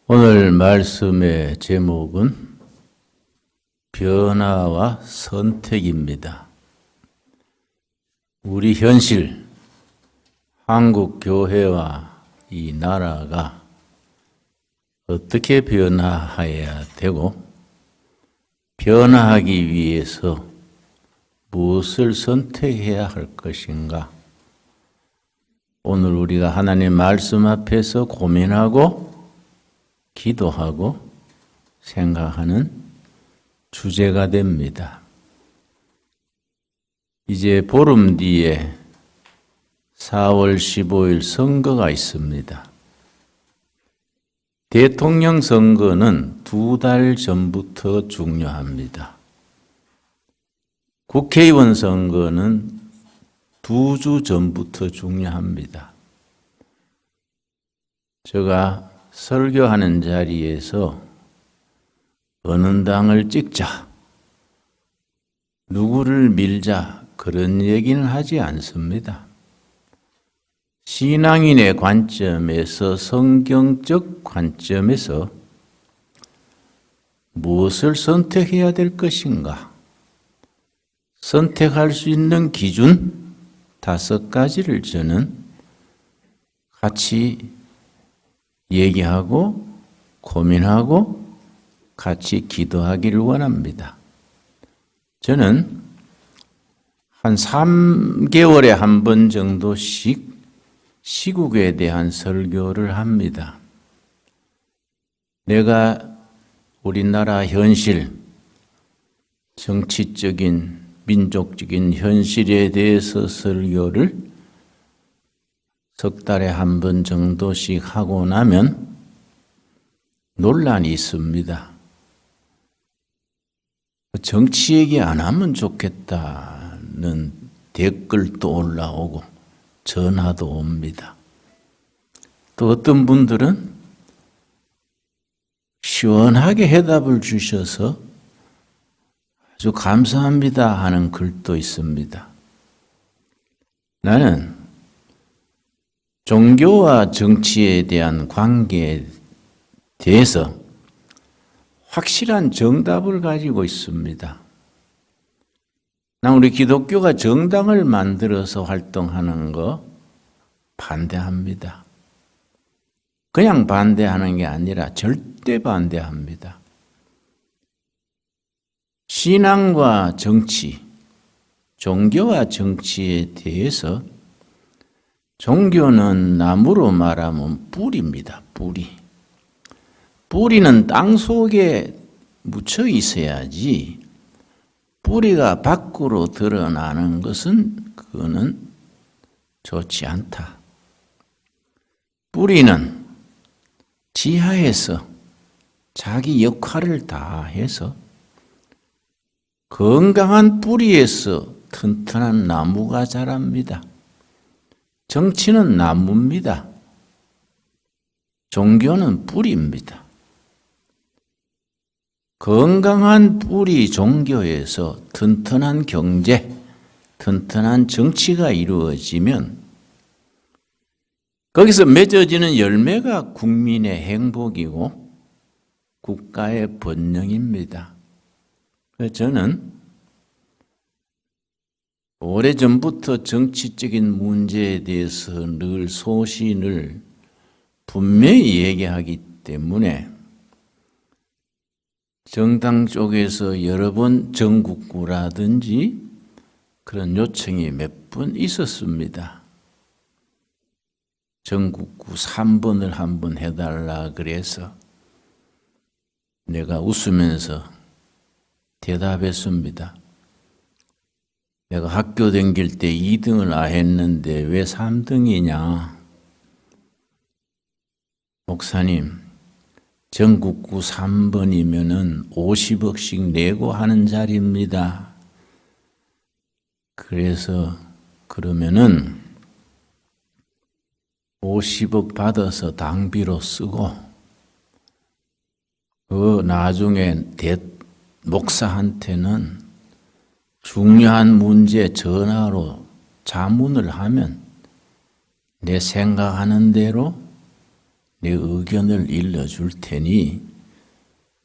오늘 말씀의 제목은 변화와 선택입니다. 우리 현실, 한국 교회와 이 나라가 어떻게 변화해야 되고 변화하기 위해서 무엇을 선택해야 할 것인가? 오늘 우리가 하나님 말씀 앞에서 고민하고 기도하고 생각하는 주제가 됩니다. 이제 보름 뒤에 4월 15일 선거가 있습니다. 대통령 선거는 2달 전부터 중요합니다. 국회의원 선거는 2주 전부터 중요합니다. 제가 설교하는 자리에서 어느 당을 찍자, 누구를 밀자 그런 얘기는 하지 않습니다. 신앙인의 관점에서, 성경적 관점에서 무엇을 선택해야 될 것인가? 선택할 수 있는 기준 5가지를 저는 같이 얘기하고 고민하고 같이 기도하기를 원합니다. 저는 한 3개월에 한 번 정도씩 시국에 대한 설교를 합니다. 내가 우리나라 현실, 정치적인, 민족적인 현실에 대해서 설교를 석 달에 한 번 정도씩 하고 나면 논란이 있습니다. 정치 얘기 안 하면 좋겠다는 댓글도 올라오고 전화도 옵니다. 또 어떤 분들은 시원하게 해답을 주셔서 아주 감사합니다 하는 글도 있습니다. 나는 종교와 정치에 대한 관계에 대해서 확실한 정답을 가지고 있습니다. 난 우리 기독교가 정당을 만들어서 활동하는 거 반대합니다. 그냥 반대하는 게 아니라 절대 반대합니다. 신앙과 정치, 종교와 정치에 대해서 종교는 나무로 말하면 뿌리입니다. 뿌리. 뿌리는 땅 속에 묻혀 있어야지 뿌리가 밖으로 드러나는 것은 그거는 좋지 않다. 뿌리는 지하에서 자기 역할을 다 해서 건강한 뿌리에서 튼튼한 나무가 자랍니다. 정치는 나무입니다. 종교는 뿌리입니다. 건강한 뿌리 종교에서 튼튼한 경제, 튼튼한 정치가 이루어지면 거기서 맺어지는 열매가 국민의 행복이고 국가의 번영입니다. 그래서 저는 오래전부터 정치적인 문제에 대해서 늘 소신을 분명히 얘기하기 때문에 정당 쪽에서 여러 번 전국구라든지 그런 요청이 몇 번 있었습니다. 전국구 3번을 한번 해달라 그래서 내가 웃으면서 대답했습니다. 내가 학교 다닐 때 2등을 했는데 왜 3등이냐? 목사님, 전국구 3번이면은 50억씩 내고 하는 자리입니다. 그래서 그러면은 50억 받아서 당비로 쓰고 그 나중에 목사한테는 중요한 문제 전화로 자문을 하면 내 생각하는 대로 내 의견을 일러줄 테니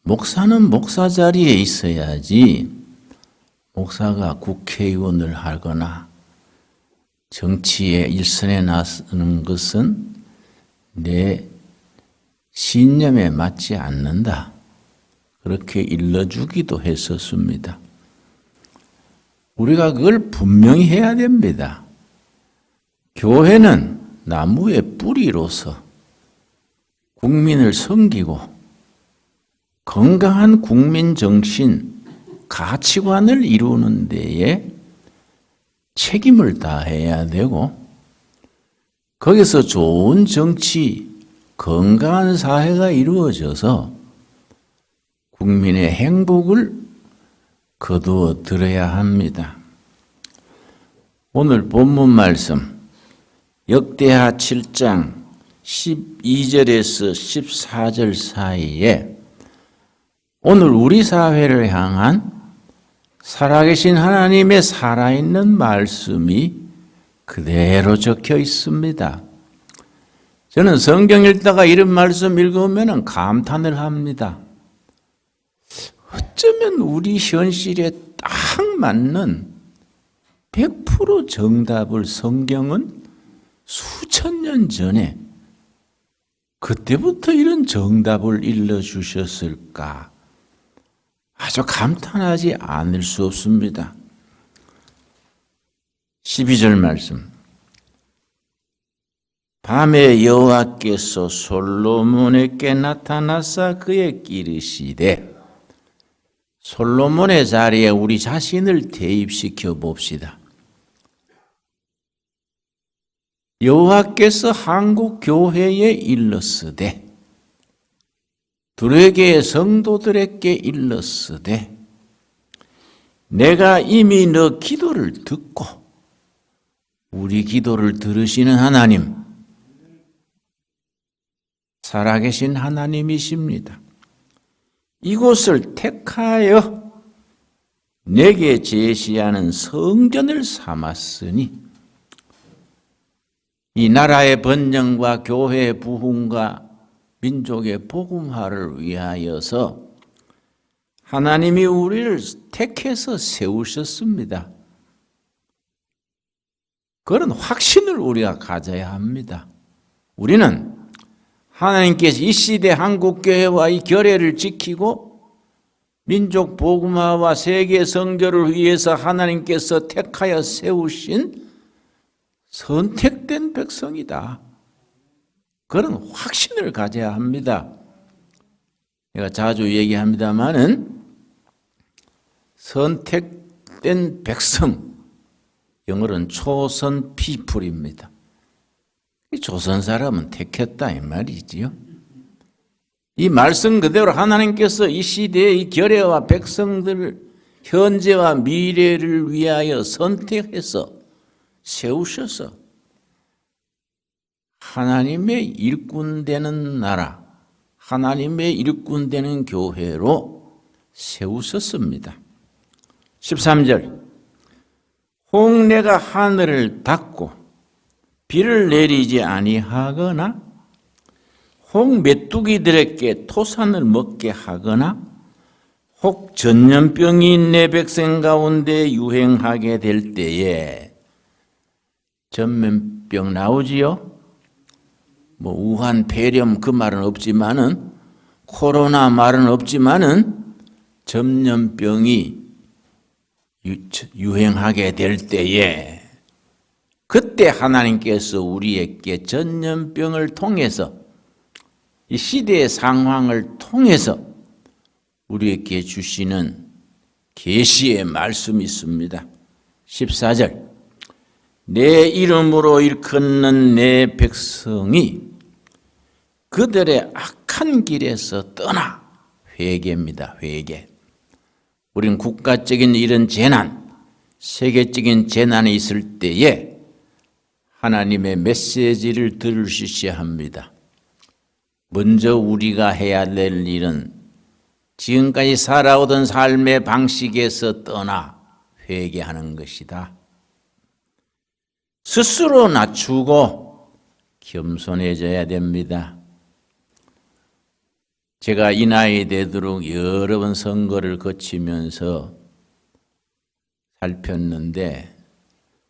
목사는 목사 자리에 있어야지 목사가 국회의원을 하거나 정치의 일선에 나서는 것은 내 신념에 맞지 않는다. 그렇게 일러주기도 했었습니다. 우리가 그걸 분명히 해야 됩니다. 교회는 나무의 뿌리로서 국민을 섬기고 건강한 국민 정신, 가치관을 이루는 데에 책임을 다해야 되고 거기서 좋은 정치, 건강한 사회가 이루어져서 국민의 행복을 거두어 들어야 합니다. 오늘 본문 말씀 역대하 7장 12절에서 14절 사이에 오늘 우리 사회를 향한 살아계신 하나님의 살아있는 말씀이 그대로 적혀 있습니다. 저는 성경 읽다가 이런 말씀 읽으면 감탄을 합니다. 어쩌면 우리 현실에 딱 맞는 100% 정답을 성경은 수천 년 전에 그때부터 이런 정답을 일러주셨을까? 아주 감탄하지 않을 수 없습니다. 12절 말씀. 밤에 여호와께서 솔로몬에게 나타나사 그에게 이르시되 솔로몬의 자리에 우리 자신을 대입시켜 봅시다. 여호와께서 한국 교회에 일렀으되 두레게 성도들에게 일렀으되 내가 이미 너 기도를 듣고 우리 기도를 들으시는 하나님 살아계신 하나님이십니다. 이곳을 택하여 내게 제시하는 성전을 삼았으니 이 나라의 번영과 교회의 부흥과 민족의 복음화를 위하여서 하나님이 우리를 택해서 세우셨습니다. 그런 확신을 우리가 가져야 합니다. 우리는 하나님께서 이 시대 한국교회와 이 결례를 지키고 민족 복음화와 세계 선교를 위해서 하나님께서 택하여 세우신 선택된 백성이다. 그런 확신을 가져야 합니다. 제가 자주 얘기합니다마는 선택된 백성, 영어로는 chosen people입니다. 조선 사람은 택했다 이 말이지요. 이 말씀 그대로 하나님께서 이 시대의 결례와 백성들을 현재와 미래를 위하여 선택해서 세우셔서 하나님의 일꾼 되는 나라, 하나님의 일꾼 되는 교회로 세우셨습니다. 13절 혹 내가 하늘을 닫고 비를 내리지 아니하거나 혹 메뚜기들에게 토산을 먹게 하거나 혹 전염병이 내 백성 가운데 유행하게 될 때에 전염병 나오지요? 뭐 우한 폐렴 그 말은 없지만은 코로나 말은 없지만은 전염병이 유행하게 될 때에 그때 하나님께서 우리에게 전염병을 통해서 이 시대의 상황을 통해서 우리에게 주시는 계시의 말씀이 있습니다. 14절 내 이름으로 일컫는 내 백성이 그들의 악한 길에서 떠나 회개입니다. 회개. 우리는 국가적인 이런 재난, 세계적인 재난이 있을 때에 하나님의 메시지를 들으셔야 합니다. 먼저 우리가 해야 될 일은 지금까지 살아오던 삶의 방식에서 떠나 회개하는 것이다. 스스로 낮추고 겸손해져야 됩니다. 제가 이 나이 되도록 여러 번 선거를 거치면서 살폈는데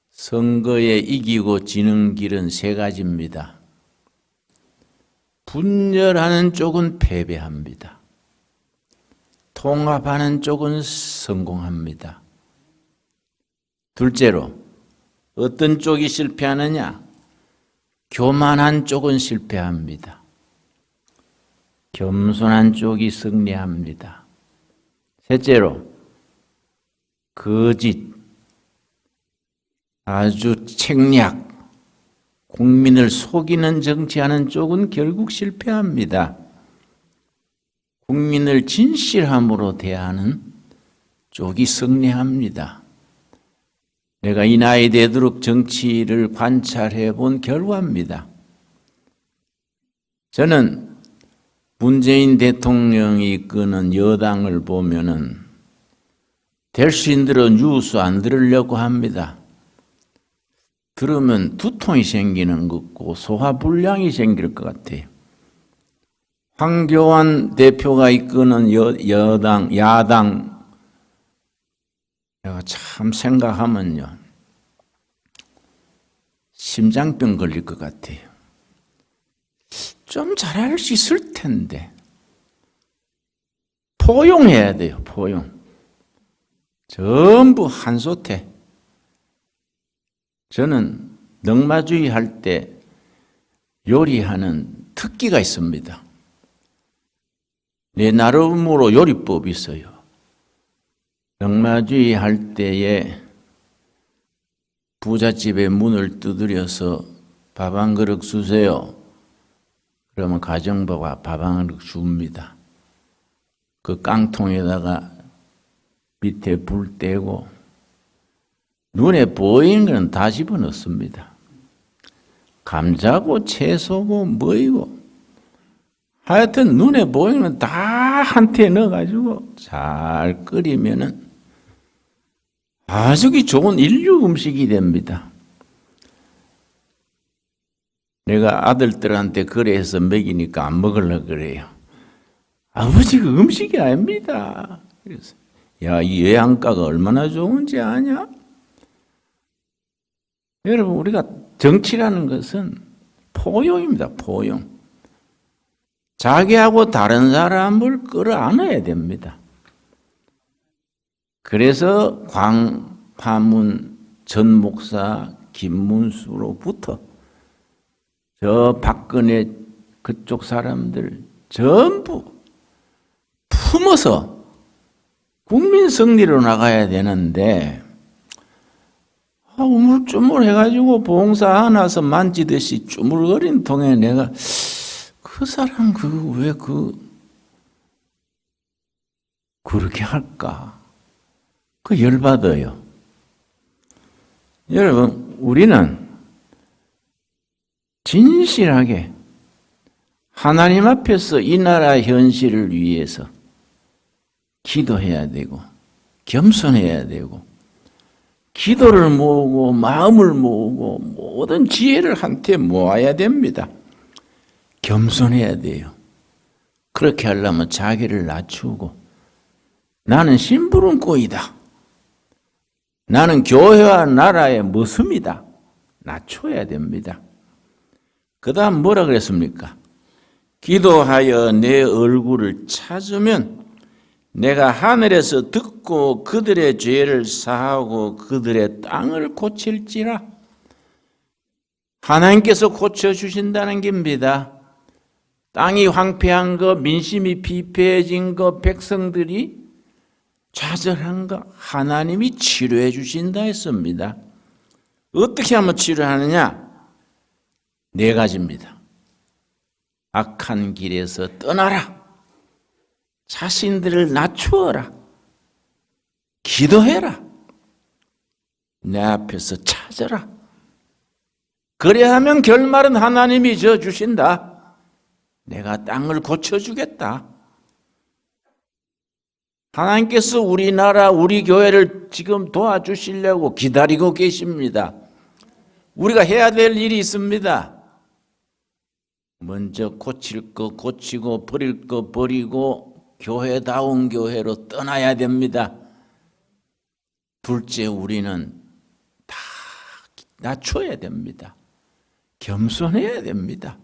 선거에 이기고 지는 길은 세 가지입니다. 분열하는 쪽은 패배합니다. 통합하는 쪽은 성공합니다. 둘째로 어떤 쪽이 실패하느냐? 교만한 쪽은 실패합니다. 겸손한 쪽이 승리합니다. 셋째로 거짓, 아주 책략, 국민을 속이는 정치하는 쪽은 결국 실패합니다. 국민을 진실함으로 대하는 쪽이 승리합니다. 내가 이 나이 되도록 정치를 관찰해 본 결과입니다. 저는 문재인 대통령이 이끄는 여당을 보면은 될 수 있는 대로 뉴스 안 들으려고 합니다. 들으면 두통이 생기는 것 같고 소화불량이 생길 것 같아요. 황교안 대표가 이끄는 야당, 내가 참 생각하면요, 심장병 걸릴 것 같아요. 좀 잘할 수 있을 텐데 포용해야 돼요. 포용. 전부 한솥에. 저는 넉마주의 할 때 요리하는 특기가 있습니다. 내 나름으로 요리법이 있어요. 넉마주의 할 때에 부잣집의 문을 두드려서 밥 한 그릇 주세요. 그러면 가정부가 밥 한 그릇 줍니다. 그 깡통에다가 밑에 불 떼고 눈에 보이는 건 다 집어넣습니다. 감자고 채소고 뭐이고 하여튼 눈에 보이는 건 다 한테 넣어가지고 잘 끓이면은 아주 좋은 인류 음식이 됩니다. 내가 아들들한테 그래서 먹이니까 안 먹으려고 그래요. 아버지가 음식이 아닙니다. 그래서 야, 이 외양가가 얼마나 좋은지 아냐? 여러분, 우리가 정치라는 것은 포용입니다. 포용. 자기하고 다른 사람을 끌어안아야 됩니다. 그래서 광화문 전 목사 김문수로부터 저 박근혜 그쪽 사람들 전부 품어서 국민 승리로 나가야 되는데 우물쭈물 해가지고 봉사 하나서 만지듯이 쭈물거린 통에 내가 그 사람 왜 그렇게 할까? 그 열받아요. 여러분, 우리는 진실하게 하나님 앞에서 이 나라 현실을 위해서 기도해야 되고 겸손해야 되고 기도를 모으고 마음을 모으고 모든 지혜를 한테 모아야 됩니다. 겸손해야 돼요. 그렇게 하려면 자기를 낮추고 나는 심부름꾼이다. 나는 교회와 나라의 머슴이다. 낮춰야 됩니다. 그 다음 뭐라 그랬습니까? 기도하여 내 얼굴을 찾으면 내가 하늘에서 듣고 그들의 죄를 사하고 그들의 땅을 고칠지라. 하나님께서 고쳐주신다는 겁니다. 땅이 황폐한 거, 민심이 피폐해진 거, 백성들이 좌절한 거 하나님이 치료해 주신다 했습니다. 어떻게 하면 치료하느냐? 네 가지입니다. 악한 길에서 떠나라. 자신들을 낮추어라. 기도해라. 내 앞에서 찾아라. 그래야 하면 결말은 하나님이 주신다. 내가 땅을 고쳐주겠다. 하나님께서 우리나라, 우리 교회를 지금 도와주시려고 기다리고 계십니다. 우리가 해야 될 일이 있습니다. 먼저 고칠 거 고치고 버릴 거 버리고 교회다운 교회로 떠나야 됩니다. 둘째, 우리는 다 낮춰야 됩니다. 겸손해야 됩니다.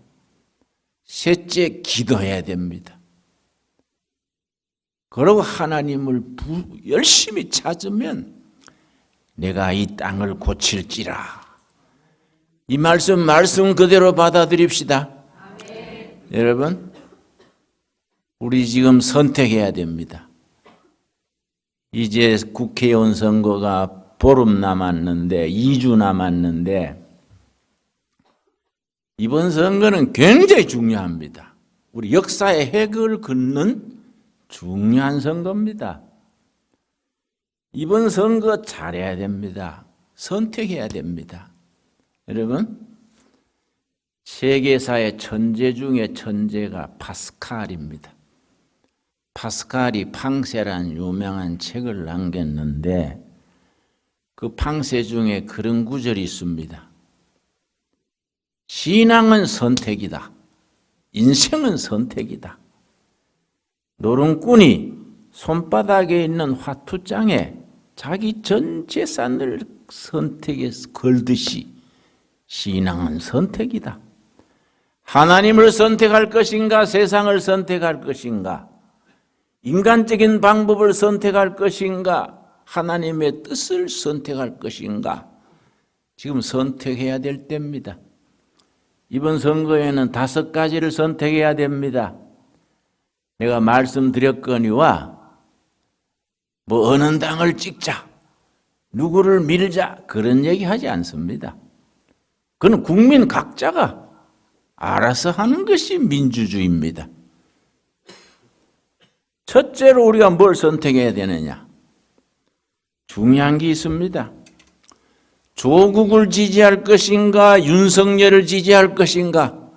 셋째, 기도해야 됩니다. 그리고 하나님을 열심히 찾으면 내가 이 땅을 고칠지라. 이 말씀 그대로 받아들입시다. 아멘. 여러분, 우리 지금 선택해야 됩니다. 이제 국회의원 선거가 보름 남았는데, 2주 남았는데, 이번 선거는 굉장히 중요합니다. 우리 역사의 획을 긋는 중요한 선거입니다. 이번 선거 잘해야 됩니다. 선택해야 됩니다. 여러분, 세계사의 천재 중에 천재가 파스칼입니다. 파스칼이 팡세란 유명한 책을 남겼는데 그 팡세 중에 그런 구절이 있습니다. 신앙은 선택이다. 인생은 선택이다. 노름꾼이 손바닥에 있는 화투장에 자기 전 재산을 선택해서 걸듯이 신앙은 선택이다. 하나님을 선택할 것인가, 세상을 선택할 것인가, 인간적인 방법을 선택할 것인가, 하나님의 뜻을 선택할 것인가, 지금 선택해야 될 때입니다. 이번 선거에는 5가지를 선택해야 됩니다. 내가 말씀드렸거니와 뭐 어느 당을 찍자, 누구를 밀자 그런 얘기 하지 않습니다. 그건 국민 각자가 알아서 하는 것이 민주주의입니다. 첫째로 우리가 뭘 선택해야 되느냐? 중요한 게 있습니다. 조국을 지지할 것인가, 윤석열을 지지할 것인가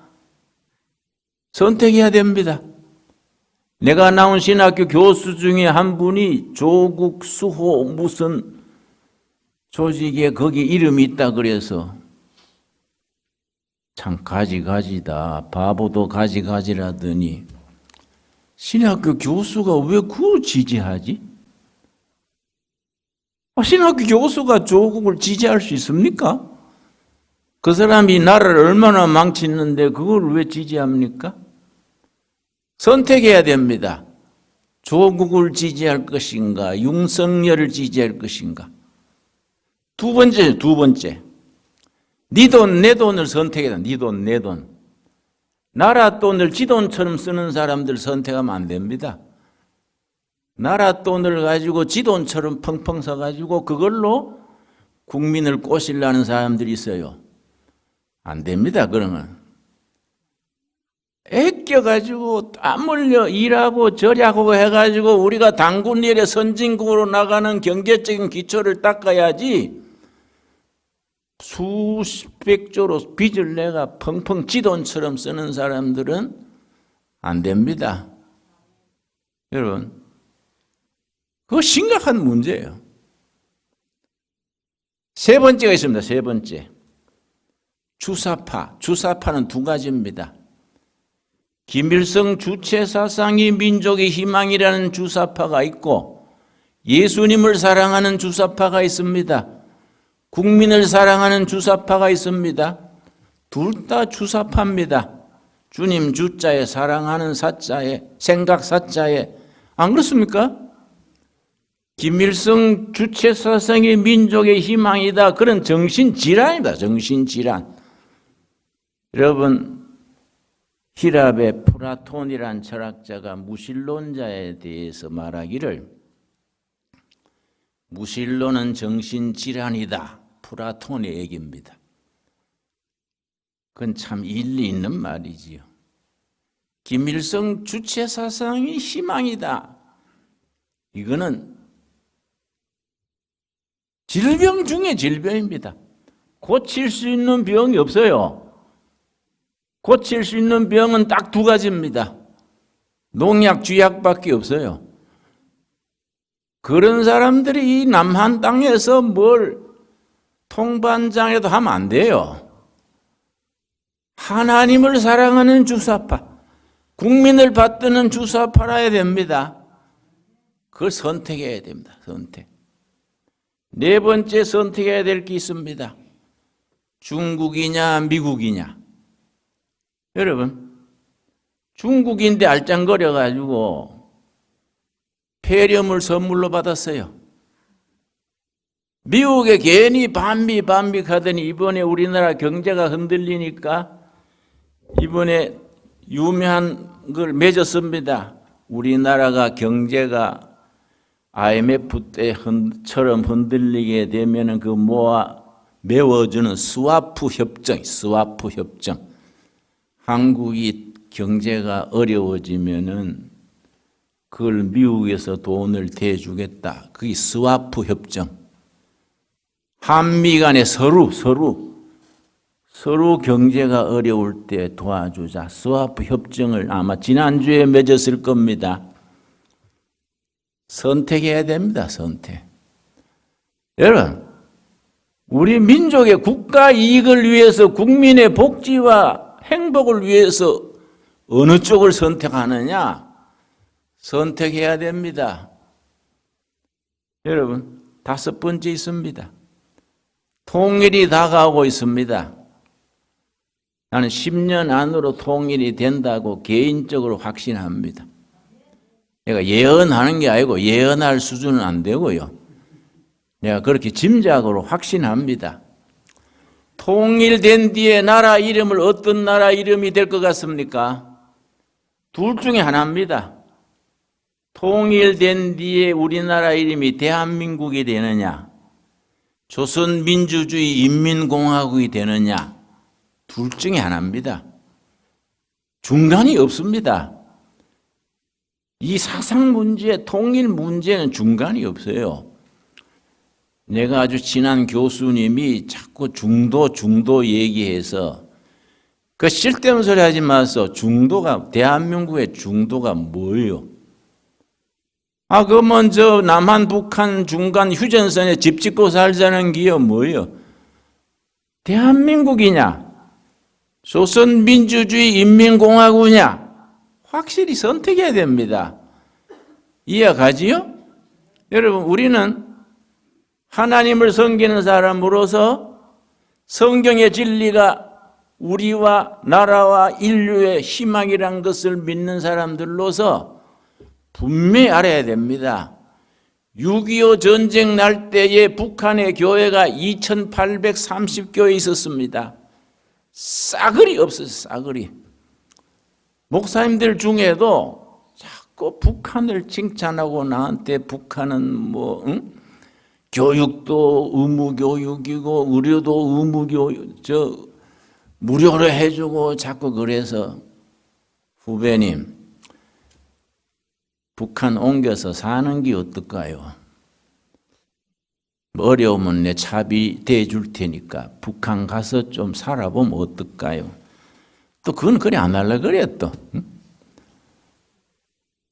선택해야 됩니다. 내가 나온 신학교 교수 중에 한 분이 조국 수호 무슨 조직에 거기 이름이 있다 그래서 참 가지가지다, 바보도 가지가지라더니 신학교 교수가 왜 그걸 지지하지? 신학교 교수가 조국을 지지할 수 있습니까? 그 사람이 나라를 얼마나 망치는데 그걸 왜 지지합니까? 선택해야 됩니다. 조국을 지지할 것인가, 윤석열을 지지할 것인가. 두 번째. 네 돈, 내 돈을 선택해야 돼. 네 돈, 내 돈. 나라 돈을 지 돈처럼 쓰는 사람들 선택하면 안 됩니다. 나라 돈을 가지고 지 돈처럼 펑펑 써가지고 그걸로 국민을 꼬시려는 사람들이 있어요. 안 됩니다, 그러면. 애껴가지고 땀 흘려 일하고 절약하고 해가지고 우리가 당군일의 선진국으로 나가는 경제적인 기초를 닦아야지 수백조로 빚을 내가 펑펑 지 돈처럼 쓰는 사람들은 안 됩니다. 여러분, 그거 심각한 문제예요. 세 번째가 있습니다. 세 번째. 주사파. 주사파는 2가지입니다. 김일성 주체사상이 민족의 희망이라는 주사파가 있고 예수님을 사랑하는 주사파가 있습니다. 국민을 사랑하는 주사파가 있습니다. 둘 다 주사파입니다. 주님 주자에 사랑하는 사자에 생각 사자에 안 그렇습니까? 김일성 주체사상이 민족의 희망이다. 그런 정신질환입니다. 정신질환. 여러분, 히랍의 플라톤이란 철학자가 무신론자에 대해서 말하기를 무신론은 정신질환이다. 플라톤의 얘기입니다. 그건 참 일리 있는 말이지요. 김일성 주체사상이 희망이다. 이거는 질병 중에 질병입니다. 고칠 수 있는 병이 없어요. 고칠 수 있는 병은 딱 2가지입니다. 농약, 쥐약밖에 없어요. 그런 사람들이 이 남한 땅에서 뭘 통반장에도 하면 안 돼요. 하나님을 사랑하는 주사파, 국민을 받드는 주사파라야 됩니다. 그걸 선택해야 됩니다. 선택. 네 번째 선택해야 될 게 있습니다. 중국이냐 미국이냐. 여러분, 중국인데 알짱거려가지고 폐렴을 선물로 받았어요. 미국에 괜히 반미하더니 이번에 우리나라 경제가 흔들리니까 이번에 유명한 걸 맺었습니다. 우리나라가 경제가 IMF 때처럼 흔들리게 되면 그 메워주는 스와프 협정. 한국이 경제가 어려워지면은 그걸 미국에서 돈을 대주겠다. 그게 스와프 협정. 한미 간에 서로 경제가 어려울 때 도와주자. 스와프 협정을 아마 지난주에 맺었을 겁니다. 선택해야 됩니다. 선택. 여러분, 우리 민족의 국가 이익을 위해서 국민의 복지와 행복을 위해서 어느 쪽을 선택하느냐? 선택해야 됩니다. 여러분, 다섯 번째 있습니다. 통일이 다가오고 있습니다. 나는 10년 안으로 통일이 된다고 개인적으로 확신합니다. 내가 예언하는 게 아니고 예언할 수준은 안 되고요. 내가 그렇게 짐작으로 확신합니다. 통일된 뒤에 나라 이름을 어떤 나라 이름이 될 것 같습니까? 둘 중에 하나입니다. 통일된 뒤에 우리나라 이름이 대한민국이 되느냐, 조선민주주의 인민공화국이 되느냐, 둘 중에 하나입니다. 중간이 없습니다. 이 사상 문제, 통일 문제는 중간이 없어요. 내가 아주 친한 교수님이 자꾸 중도 얘기해서 그 쓸데없는 소리 하지 마서. 대한민국의 중도가 뭐예요? 그러면 저 남한 북한 중간 휴전선에 집 짓고 살자는 게요 뭐예요? 대한민국이냐? 조선민주주의 인민공화국이냐? 확실히 선택해야 됩니다. 이해가지요? 여러분, 우리는 하나님을 섬기는 사람으로서 성경의 진리가 우리와 나라와 인류의 희망이란 것을 믿는 사람들로서 분명히 알아야 됩니다. 6.25 전쟁 날 때에 북한의 교회가 2830교회 있었습니다. 싸그리 없었어요. 싸그리. 목사님들 중에도 자꾸 북한을 칭찬하고 나한테 북한은 교육도 의무교육이고 의료도 의무교육, 무료로 해주고 자꾸 그래서 후배님, 북한 옮겨서 사는 게 어떨까요? 어려우면 내 차비 대줄 테니까 북한 가서 좀 살아보면 어떨까요? 또 그건 그래 안 하려고 그래 또.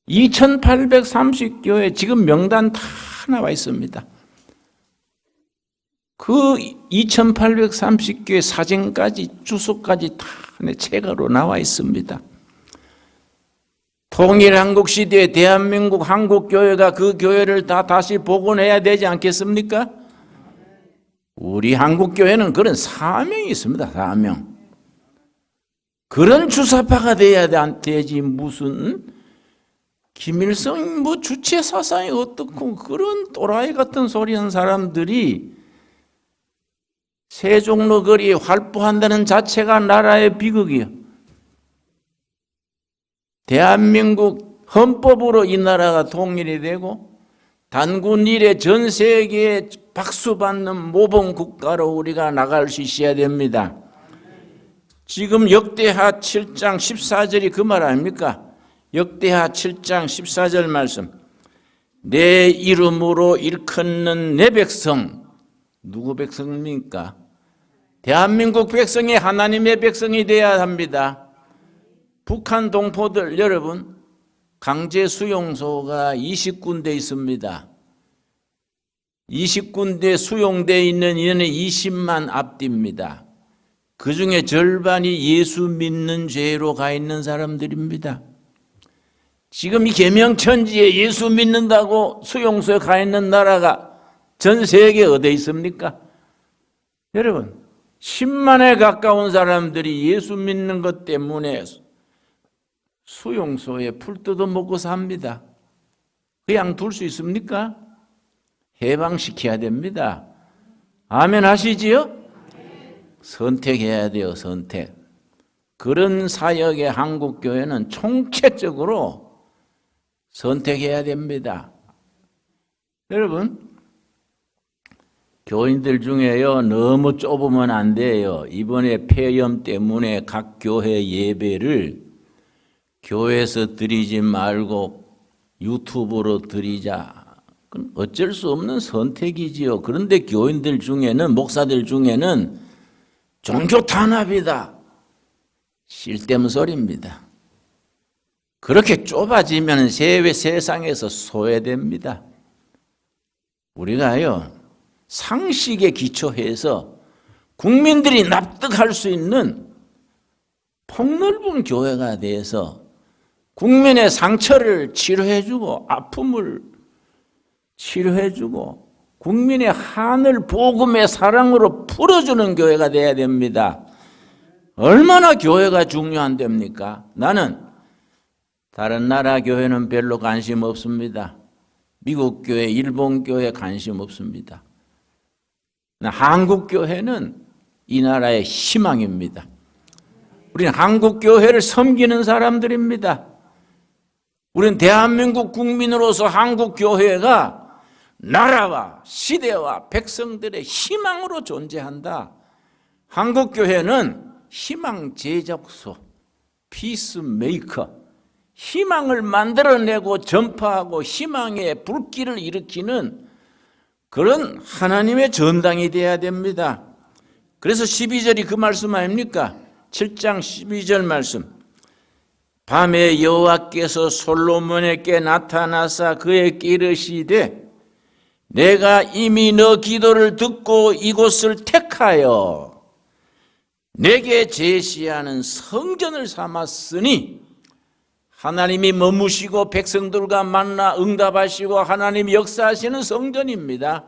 2830교회 지금 명단 다 나와 있습니다. 그 2830교회 사진까지 주소까지 다 내 책으로 나와 있습니다. 통일한국 시대에 대한민국 한국교회가 그 교회를 다 다시 복원해야 되지 않겠습니까? 우리 한국교회는 그런 사명이 있습니다. 사명. 그런 주사파가 돼야 되지 무슨 김일성 주체 사상이 어떻고 그런 또라이 같은 소리 하는 사람들이 세종로 거리에 활보한다는 자체가 나라의 비극이에요. 대한민국 헌법으로 이 나라가 통일이 되고 단군 이래 전 세계에 박수받는 모범 국가로 우리가 나갈 수 있어야 됩니다. 지금 역대하 7장 14절이 그 말 아닙니까? 역대하 7장 14절 말씀. 내 이름으로 일컫는 내 백성. 누구 백성입니까? 대한민국 백성이 하나님의 백성이 되어야 합니다. 북한 동포들 여러분, 강제 수용소가 20군데 있습니다. 20군데 수용되어 있는 인원이 20만 앞뒤입니다. 그 중에 절반이 예수 믿는 죄로 가 있는 사람들입니다. 지금 이 계명천지에 예수 믿는다고 수용소에 가 있는 나라가 전 세계에 어디 있습니까? 여러분, 10만에 가까운 사람들이 예수 믿는 것 때문에 수용소에 풀 뜯어먹고 삽니다. 그냥 둘 수 있습니까? 해방시켜야 됩니다. 아멘 하시지요? 선택해야 돼요, 선택. 그런 사역의 한국교회는 총체적으로 선택해야 됩니다. 여러분, 교인들 중에요, 너무 좁으면 안 돼요. 이번에 폐렴 때문에 각 교회 예배를 교회에서 드리지 말고 유튜브로 드리자. 그건 어쩔 수 없는 선택이지요. 그런데 교인들 중에는, 목사들 중에는 종교 탄압이다. 쓸데없는 소리입니다. 그렇게 좁아지면 세상에서 소외됩니다. 우리가요, 상식에 기초해서 국민들이 납득할 수 있는 폭넓은 교회가 돼서 국민의 상처를 치료해주고 아픔을 치료해주고 국민의 한을 복음의 사랑으로 풀어주는 교회가 돼야 됩니다. 얼마나 교회가 중요한답니까? 나는 다른 나라 교회는 별로 관심 없습니다. 미국 교회, 일본 교회 관심 없습니다. 한국 교회는 이 나라의 희망입니다. 우리는 한국 교회를 섬기는 사람들입니다. 우리는 대한민국 국민으로서 한국 교회가 나라와 시대와 백성들의 희망으로 존재한다. 한국 교회는 희망 제작소, 피스메이커, 희망을 만들어내고 전파하고 희망의 불길을 일으키는 그런 하나님의 전당이 되어야 됩니다. 그래서 12절이 그 말씀 아닙니까? 7장 12절 말씀. 밤에 여호와께서 솔로몬에게 나타나사 그에게 이르시되 내가 이미 너 기도를 듣고 이곳을 택하여 내게 제시하는 성전을 삼았으니 하나님이 머무시고 백성들과 만나 응답하시고 하나님이 역사하시는 성전입니다.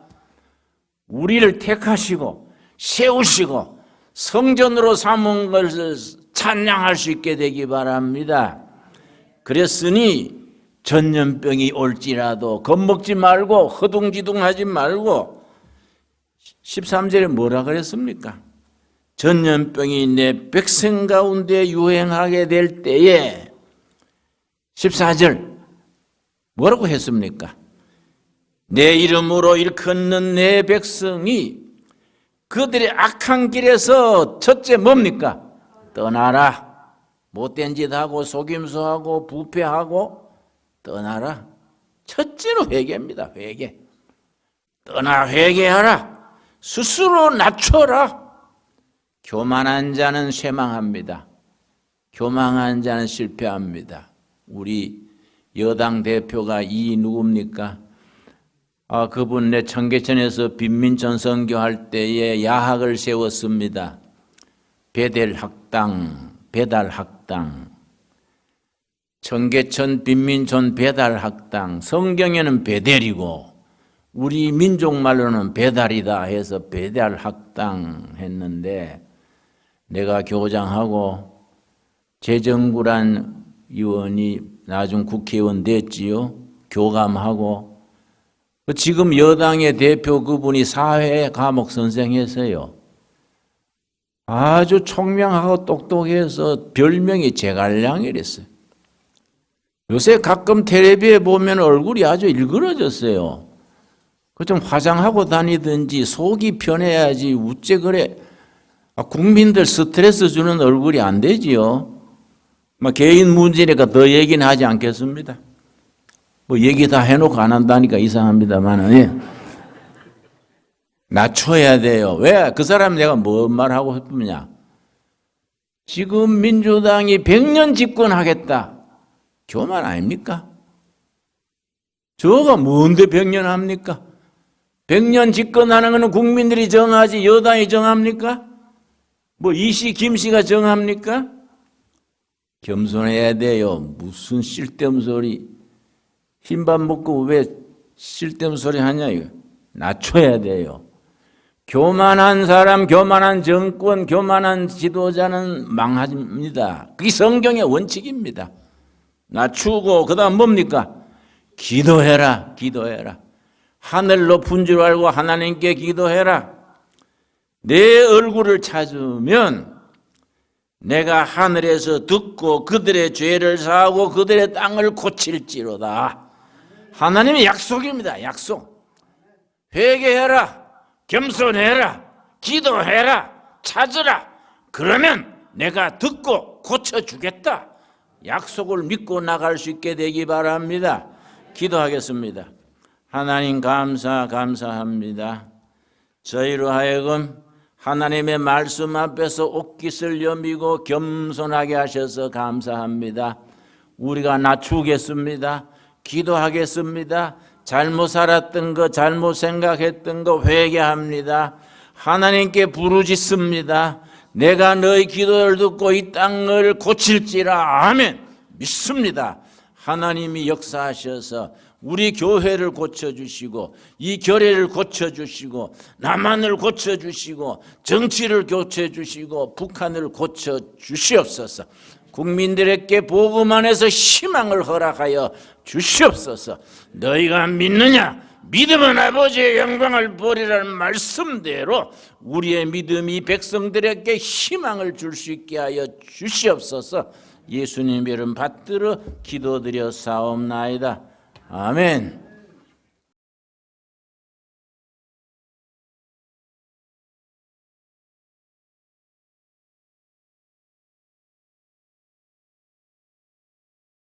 우리를 택하시고 세우시고 성전으로 삼은 것을 찬양할 수 있게 되기 바랍니다. 그랬으니 전염병이 올지라도 겁먹지 말고 허둥지둥하지 말고 13절에 뭐라 그랬습니까? 전염병이 내 백성 가운데 유행하게 될 때에 14절 뭐라고 했습니까? 내 이름으로 일컫는 내 백성이 그들의 악한 길에서 첫째 뭡니까? 떠나라. 못된 짓 하고 속임수하고 부패하고 떠나라. 첫째로 회개입니다. 회개. 떠나 회개하라. 스스로 낮춰라. 교만한 자는 쇠망합니다. 교만한 자는 실패합니다. 우리 여당 대표가 이 누굽니까? 그분 내 청계천에서 빈민촌 선교할 때에 야학을 세웠습니다. 배달학당. 청계천 빈민촌 배달학당. 성경에는 베델이고 우리 민족말로는 배달이다 해서 배달학당 했는데 내가 교장하고 재정구란 의원이 나중 국회의원 됐지요. 교감하고 지금 여당의 대표 그분이 사회 과목 선생했어요. 아주 총명하고 똑똑해서 별명이 제갈량이랬어요. 요새 가끔 텔레비에 보면 얼굴이 아주 일그러졌어요. 그 좀 화장하고 다니든지 속이 편해야지 우째 그래. 국민들 스트레스 주는 얼굴이 안 되지요. 개인 문제니까 더 얘기는 하지 않겠습니다. 얘기 다 해놓고 안 한다니까 이상합니다만 낮춰야 돼요. 왜? 그 사람 내가 뭔 말하고 싶으냐? 지금 민주당이 100년 집권하겠다. 교만 아닙니까? 저가 뭔데 100년 합니까? 100년 집권하는 것은 국민들이 정하지 여당이 정합니까? 뭐 이씨 김씨가 정합니까? 겸손해야 돼요. 무슨 쓸데없는 소리. 흰밥 먹고 왜 쓸데없는 소리 하냐 이거. 낮춰야 돼요. 교만한 사람, 교만한 정권, 교만한 지도자는 망합니다. 그게 성경의 원칙입니다. 낮추고 그다음 뭡니까? 기도해라. 기도해라. 하늘 높은 줄 알고 하나님께 기도해라. 내 얼굴을 찾으면 내가 하늘에서 듣고 그들의 죄를 사하고 그들의 땅을 고칠지로다. 하나님의 약속입니다. 약속. 회개해라. 겸손해라. 기도해라. 찾으라. 그러면 내가 듣고 고쳐주겠다. 약속을 믿고 나갈 수 있게 되기 바랍니다. 기도하겠습니다. 하나님 감사합니다. 저희로 하여금 하나님의 말씀 앞에서 옷깃을 여미고 겸손하게 하셔서 감사합니다. 우리가 낮추겠습니다. 기도하겠습니다. 잘못 살았던 거, 잘못 생각했던 거 회개합니다. 하나님께 부르짖습니다. 내가 너희 기도를 듣고 이 땅을 고칠지라. 아멘. 믿습니다. 하나님이 역사하셔서 우리 교회를 고쳐주시고 이 교회를 고쳐주시고 남한을 고쳐주시고 정치를 고쳐주시고 북한을 고쳐주시옵소서. 국민들에게 복음 안에서 희망을 허락하여 주시옵소서. 너희가 믿느냐? 믿음은 아버지의 영광을 보리라는 말씀대로 우리의 믿음이 백성들에게 희망을 줄 수 있게 하여 주시옵소서. 예수님 이름 받들어 기도드려 사옵나이다. 아멘.